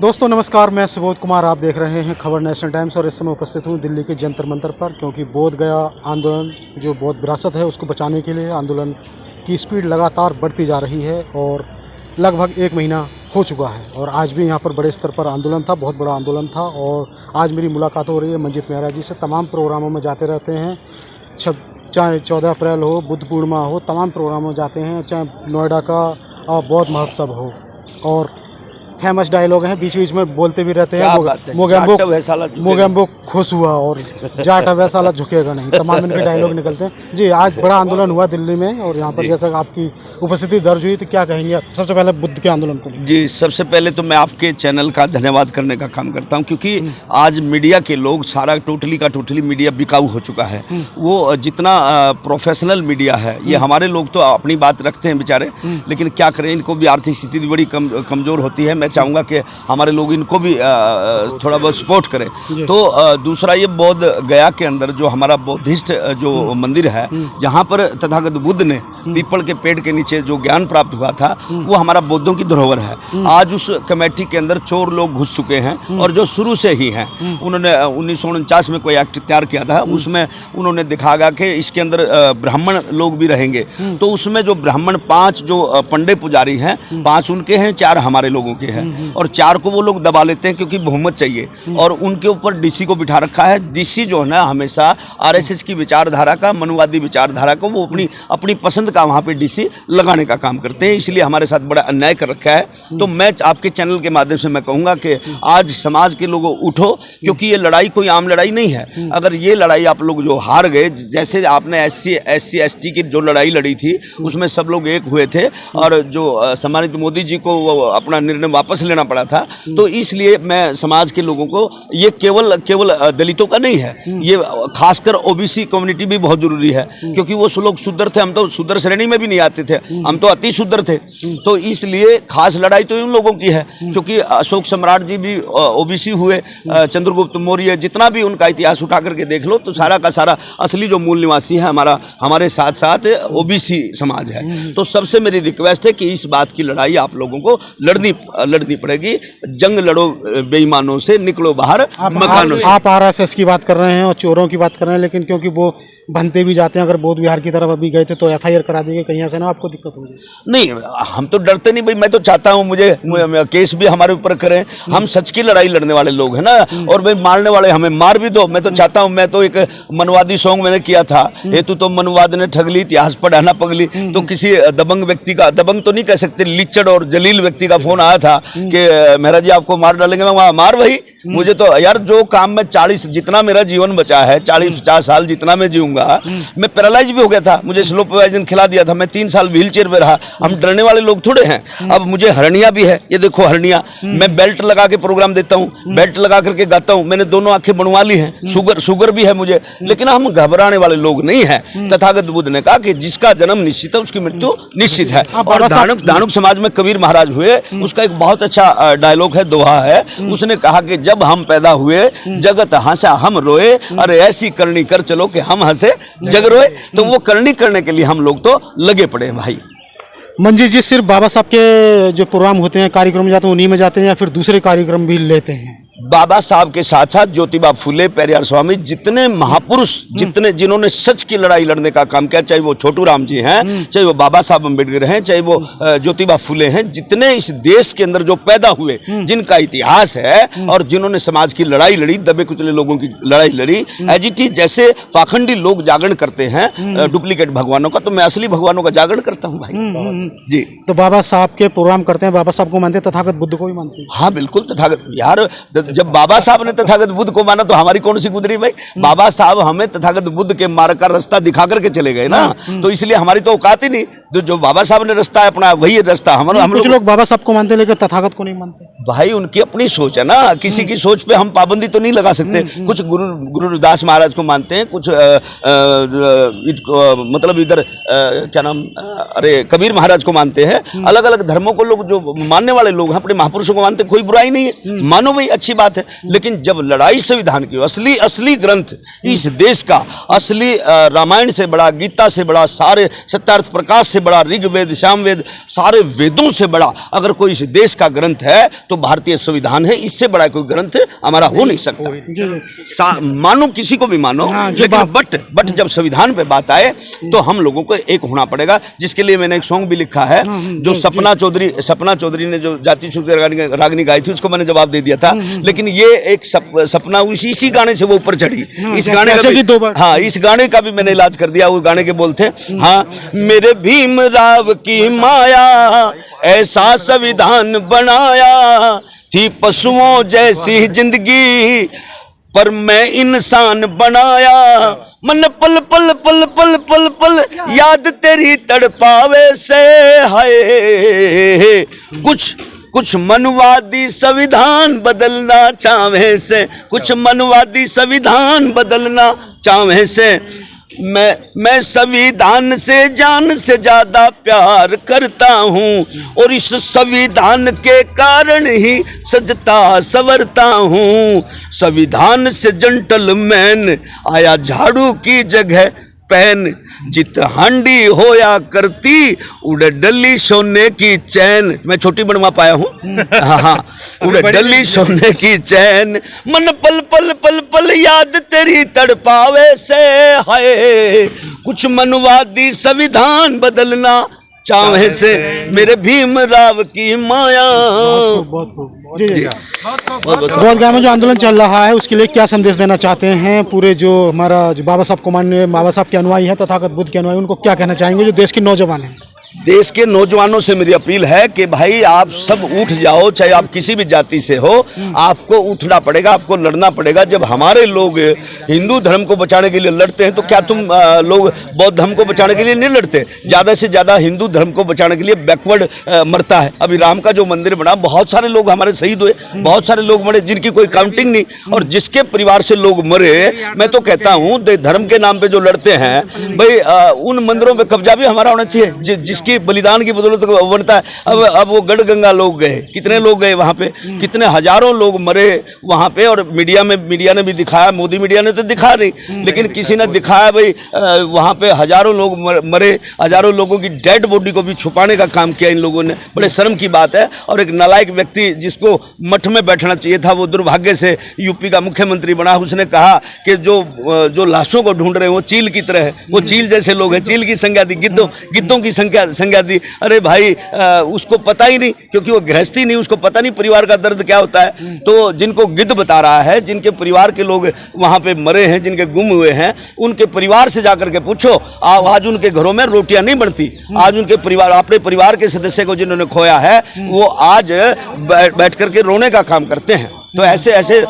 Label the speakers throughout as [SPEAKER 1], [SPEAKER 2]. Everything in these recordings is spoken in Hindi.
[SPEAKER 1] दोस्तों नमस्कार, मैं सुबोध कुमार। आप देख रहे हैं खबर नेशनल टाइम्स और इस समय उपस्थित हूं दिल्ली के जंतर मंतर पर, क्योंकि बोध गया आंदोलन जो बौद्ध विरासत है उसको बचाने के लिए आंदोलन की स्पीड लगातार बढ़ती जा रही है और लगभग 1 महीना हो चुका है। और आज भी यहां पर बड़े स्तर पर आंदोलन था, बहुत बड़ा आंदोलन था। और आज मेरी मुलाकात हो रही है मंजीत मेहरा जी से। तमाम प्रोग्रामों में जाते रहते हैं, चाहे 14 अप्रैल हो, बुद्ध पूर्णिमा हो, तमाम प्रोग्रामों में जाते हैं, चाहे नोएडा का बौद्ध महोत्सव हो। और फेमस डायलॉग हैं, बीच बीच में बोलते भी रहते हैं, मोगेम्बो खुश हुआ और जाटा वैसाला झुकेगा नहीं। तमाम इनके डायलॉग निकलते हैं। जी, आज बड़ा आंदोलन हुआ दिल्ली में और यहाँ पर जैसा आपकी उपस्थिति दर्ज हुई, तो क्या कहेंगे आप सबसे पहले बुद्ध के आंदोलन को?
[SPEAKER 2] जी, सबसे पहले तो मैं आपके चैनल का धन्यवाद करने का काम करता हूँ, क्योंकि आज मीडिया के लोग सारा टोटली मीडिया बिकाऊ हो चुका है। वो जितना प्रोफेशनल मीडिया है, ये हमारे लोग तो अपनी बात रखते हैं बेचारे, लेकिन क्या करें, इनको भी आर्थिक स्थिति बड़ी कमज़ोर होती है। मैं चाहूँगा कि हमारे लोग इनको भी थोड़ा बहुत सपोर्ट करें। तो दूसरा, ये बोध गया के अंदर जो हमारा बौद्धिस्ट जो मंदिर है, जहाँ पर तथागत बुद्ध ने पीपल के पेड़ के नीचे जो ज्ञान प्राप्त हुआ था, वो हमारा बौद्धों की धरोहर है। आज उस कमेटी के अंदर चोर लोग घुस चुके हैं, और जो शुरू से ही हैं, उन्होंने 1949 में कोई एक्ट तैयार किया था, उसमें उन्होंने दिखाया कि इसके अंदर ब्राह्मण लोग भी रहेंगे। तो उसमें जो ब्राह्मण 5 जो पंडे पुजारी हैं, 5 उनके हैं, 4 हमारे लोगों के हैं, और 4 को वो लोग दबा लेते हैं क्योंकि बहुमत चाहिए। और उनके ऊपर डीसी को बिठा रखा है। डीसी जो है ना, हमेशा आरएसएस की विचारधारा का, मनुवादी विचारधारा को, वो अपनी पसंद का वहाँ पे डीसी लगाने का काम करते हैं। इसलिए हमारे साथ बड़ा अन्याय कर रखा है। तो मैं आपके चैनल के माध्यम से मैं कहूँगा कि आज समाज के लोगों उठो, क्योंकि ये लड़ाई कोई आम लड़ाई नहीं है। अगर ये लड़ाई आप लोग जो हार गए, जैसे आपने SC ST की जो लड़ाई लड़ी थी, उसमें सब लोग एक हुए थे, और जो सम्मानित मोदी जी को अपना निर्णय वापस लेना पड़ा था। तो इसलिए मैं समाज के लोगों को, ये केवल दलितों का नहीं है, ये खासकर ओबीसी कम्युनिटी भी बहुत जरूरी है, क्योंकि वो लोग शुद्र थे। हम तो शुद्र श्रेणी में भी नहीं आते थे, हम तो अति शुद्र थे। तो इसलिए खास लड़ाई तो उन लोगों की है, क्योंकि अशोक सम्राट जी भी ओबीसी हुए, चंद्रगुप्त मौर्य, जितना भी उनका इतिहास उठा करके देख लो, तो सारा का सारा असली जो मूल निवासी है हमारे साथ साथ ओबीसी समाज है। तो सबसे मेरी रिक्वेस्ट है कि इस बात की लड़ाई आप लोगों को लड़नी पड़ेगी। जंग लड़ो बेईमानों से, निकलो बाहर मकानों से।
[SPEAKER 1] आप आरएसएस की बात कर रहे हैं और चोरों की बात कर रहे हैं, लेकिन क्योंकि वो बनते भी जाते हैं, अगर बौद्ध विहार की तरफ अभी गए थे तो FIR करा देंगे, कहीं ऐसा ना आपको दिक्कत हो जाए?
[SPEAKER 2] नहीं, हम तो डरते नहीं भाई। मैं तो चाहता हूँ मुझे केस भी हमारे ऊपर करें, हम सच की लड़ाई लड़ने वाले लोग हैं ना। और भाई मारने वाले हमें मार भी दो, मैं तो चाहता हूँ। मैं तो एक मनवादी सॉन्ग मैंने किया था, हेतु तो मनवाद ने ठगली, इतिहास पढ़ाना पगली। तो किसी दबंग व्यक्ति का, दबंग तो नहीं कह सकते, लिच्चड़ और जलील व्यक्ति का फोन आया था कि मेहरा जी आपको मार डालेंगे। मैं वहाँ मार वही, मुझे तो यार जो काम में 40 जितना मेरा जीवन बचा है, 40-50 साल जितना मैं जीऊंगा, मैं पैरालाइज भी हो गया था, मुझे स्लो पॉइजन खिला दिया था, मैं 3 साल व्हील चेयर पे रहा। हम डरने वाले लोग थोड़े हैं। अब मुझे हरनिया भी है, ये देखो हरनिया, मैं बेल्ट लगा के प्रोग्राम देता हूँ, बेल्ट लगा करके गाता हूँ, मैंने दोनों आंखें बनवा ली हैं, शुगर भी है मुझे, लेकिन हम घबराने वाले लोग नहीं हैं। तथागत बुद्ध ने कहा कि जिसका जन्म निश्चित है उसकी मृत्यु निश्चित है। और धानुक समाज में कबीर महाराज हुए, उसका एक बहुत अच्छा डायलॉग है, दोहा है। उसने कहा कि जब हम पैदा हुए जगत हंसा हम रोए, अरे ऐसी करनी कर चलो कि हम हंसे जग रोए। तो वो करनी करने के लिए हम लोग तो लगे पड़े हैं भाई।
[SPEAKER 1] मंजीत जी, सिर्फ बाबा साहब के जो प्रोग्राम होते हैं, कार्यक्रम जाते हैं, उन्हीं में जाते हैं या फिर दूसरे कार्यक्रम भी लेते हैं?
[SPEAKER 2] बाबा साहब के साथ साथ ज्योतिबा फुले, पेरियार स्वामी, जितने महापुरुष, जिन्होंने सच की लड़ाई लड़ने का काम किया, चाहे वो छोटू राम जी हैं, चाहे वो बाबा साहब अम्बेडकर हैं, चाहे वो ज्योतिबा फुले हैं, जितने इस देश के अंदर जो पैदा हुए, जिनका इतिहास है, और जिन्होंने समाज की लड़ाई लड़ी, दबे कुचले लोगों की लड़ाई लड़ी, एजिटी जैसे पाखंडी लोग जागरण करते हैं डुप्लीकेट भगवानों का, तो मैं असली भगवानों का जागरण करता हूँ भाई। जी,
[SPEAKER 1] तो बाबा साहब के प्रोग्राम करते हैं, बाबा साहब को मानते हैं, तथागत बुद्ध को भी मानते हैं?
[SPEAKER 2] हाँ बिल्कुल, तथागत यार, जब बाबा साहब ने तथागत बुद्ध को माना तो हमारी कौन सी गुजरी भाई? बाबा साहब हमें तथागत बुद्ध के मार्ग का रास्ता दिखा करके चले गए ना, तो इसलिए हमारी तो औकात ही नहीं। जो बाबा साहब ने रास्ता अपना वही रास्ता हम
[SPEAKER 1] लोग बाबा साहब को मानते हैं, लेकिन तथागत को नहीं मानते
[SPEAKER 2] भाई। उनकी अपनी सोच है ना, किसी की सोच पे हम पाबंदी तो नहीं लगा सकते। कुछ गुरुदास महाराज को मानते हैं, कुछ मतलब इधर क्या नाम, अरे कबीर महाराज को मानते हैं। अलग अलग धर्मों को लोग जो मानने वाले लोग हैं, अपने महापुरुषों को मानते हैं, कोई बुराई नहीं है, मानो भाई, अच्छी बात बात है, लेकिन जब लड़ाई संविधान की, असली असली ग्रंथ इस देश का, असली रामायण से बड़ा, गीता से बड़ा, सारे सत्यार्थ प्रकाश से बड़ा, ऋग्वेद, सामवेद, सारे वेदों से बड़ा अगर कोई इस देश का ग्रंथ है तो भारतीय संविधान है। इससे बड़ा कोई ग्रंथ हमारा हो नहीं सकता। मानो किसी को भी मानो, लेकिन बट जब संविधान पे बात आए तो हम लोगों को एक होना पड़ेगा, जिसके लिए मैंने एक सॉन्ग भी लिखा है जो सपना चौधरी ने जो जाति शुद्ध रागनी गाई थी, उसको मैंने जवाब दे दिया था। लेकिन ये एक सपना इसी गाने से वो ऊपर चढ़ी। इस गाने का भी, हाँ, इस गाने का भी मैंने इलाज कर दिया। वो गाने के बोल थे, हाँ, मेरे भीमराव की माया ऐसा संविधान बनाया, थी पशुओं जैसी जिंदगी पर मैं इंसान बनाया, मन पल पल पल पल पल पल याद तेरी तड़पावे से, हाय कुछ मनवादी संविधान बदलना चाहे से, कुछ मनवादी संविधान बदलना चाहे से, मैं संविधान से जान से ज्यादा प्यार करता हूँ और इस संविधान के कारण ही सजता संवरता हूँ। संविधान से जेंटलमैन आया झाड़ू की जगह पेन, जित हांडी होया करती उड़े डली सोने की चैन। मैं छोटी बनवा पाया हूँ, हाँ, उड़े डली सोने की चैन, मन पल पल पल पल याद तेरी तड़पावे से, हाय कुछ मनवादी संविधान बदलना चाहे से, मेरे भीमराव की माया।
[SPEAKER 1] बोध गया में जो आंदोलन चल रहा है उसके लिए क्या संदेश देना चाहते हैं पूरे जो हमारा जो बाबा साहब को मानने, बाबा साहब के अनुयायी हैं, तथागत बुद्ध के अनुयायी, उनको क्या कहना चाहेंगे जो देश के नौजवान हैं?
[SPEAKER 2] देश के नौजवानों से मेरी अपील है कि भाई आप सब उठ जाओ, चाहे आप किसी भी जाति से हो, आपको उठना पड़ेगा, आपको लड़ना पड़ेगा। जब हमारे लोग हिंदू धर्म को बचाने के लिए लड़ते हैं तो क्या तुम लोग बौद्ध धर्म को बचाने के लिए नहीं लड़ते? ज़्यादा से ज़्यादा हिंदू धर्म को बचाने के लिए बैकवर्ड मरता है। अभी राम का जो मंदिर बना, बहुत सारे लोग हमारे शहीद हुए, बहुत सारे लोग मरे जिनकी कोई काउंटिंग नहीं, और जिसके परिवार से लोग मरे, मैं तो कहता हूँ धर्म के नाम पर जो लड़ते हैं भाई, उन मंदिरों पर कब्जा भी हमारा होना चाहिए जिसकी बलिदान की बदौलत बनता है। अब वो गढ़गंगा लोग गए, कितने लोग गए वहाँ पे, कितने हजारों लोग मरे वहाँ पे, और मीडिया ने भी दिखाया, मोदी मीडिया ने तो दिखा नहीं, लेकिन किसी ने दिखाया भाई वहाँ पे हजारों लोग मरे, हजारों लोगों की डेड बॉडी को भी छुपाने का काम किया इन लोगों ने। बड़े शर्म की बात है। और एक नालायक व्यक्ति जिसको मठ में बैठना चाहिए था, वो दुर्भाग्य से यूपी का मुख्यमंत्री बना। उसने कहा कि जो लाशों को ढूंढ रहे हैं वो चील की तरह है, वो चील जैसे लोग हैं। चील की संज्ञा दी, गिद्धों की संज्ञा दी। अरे भाई, उसको पता ही नहीं, क्योंकि वो गृहस्थी नहीं, उसको पता नहीं परिवार का दर्द क्या होता है। तो जिनको गिद्ध बता रहा है, जिनके परिवार के लोग वहाँ पे मरे हैं, जिनके गुम हुए हैं, उनके परिवार से जाकर के पूछो। आज उनके घरों में रोटियां नहीं बनती। आज उनके परिवार, अपने परिवार के सदस्य को जिन्होंने खोया है, वो आज बैठ करके रोने का काम करते हैं। तो ऐसे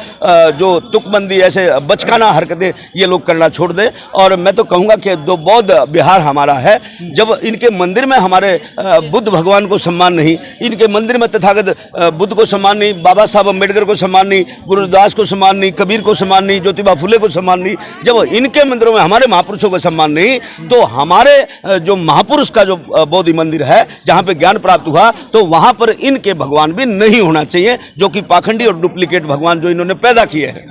[SPEAKER 2] जो तुकबंदी, ऐसे बचकाना हरकतें ये लोग करना छोड़ दें। और मैं तो कहूँगा कि जो बौद्ध बिहार हमारा है, जब इनके मंदिर में हमारे बुद्ध भगवान को सम्मान नहीं, इनके मंदिर में तथागत बुद्ध को सम्मान नहीं, बाबा साहब अम्बेडकर को सम्मान नहीं, गुरुदास को सम्मान नहीं, कबीर को सम्मान नहीं, ज्योतिबा फुले को सम्मान नहीं, जब इनके मंदिरों में हमारे महापुरुषों को सम्मान नहीं, तो हमारे जो महापुरुष का जो बौद्ध मंदिर है जहाँ पे ज्ञान प्राप्त हुआ, तो वहाँ पर इनके भगवान भी नहीं होना चाहिए, जो कि पाखंडी और डुप्लीकेट भगवान जो इन्होंने पैदा किए हैं।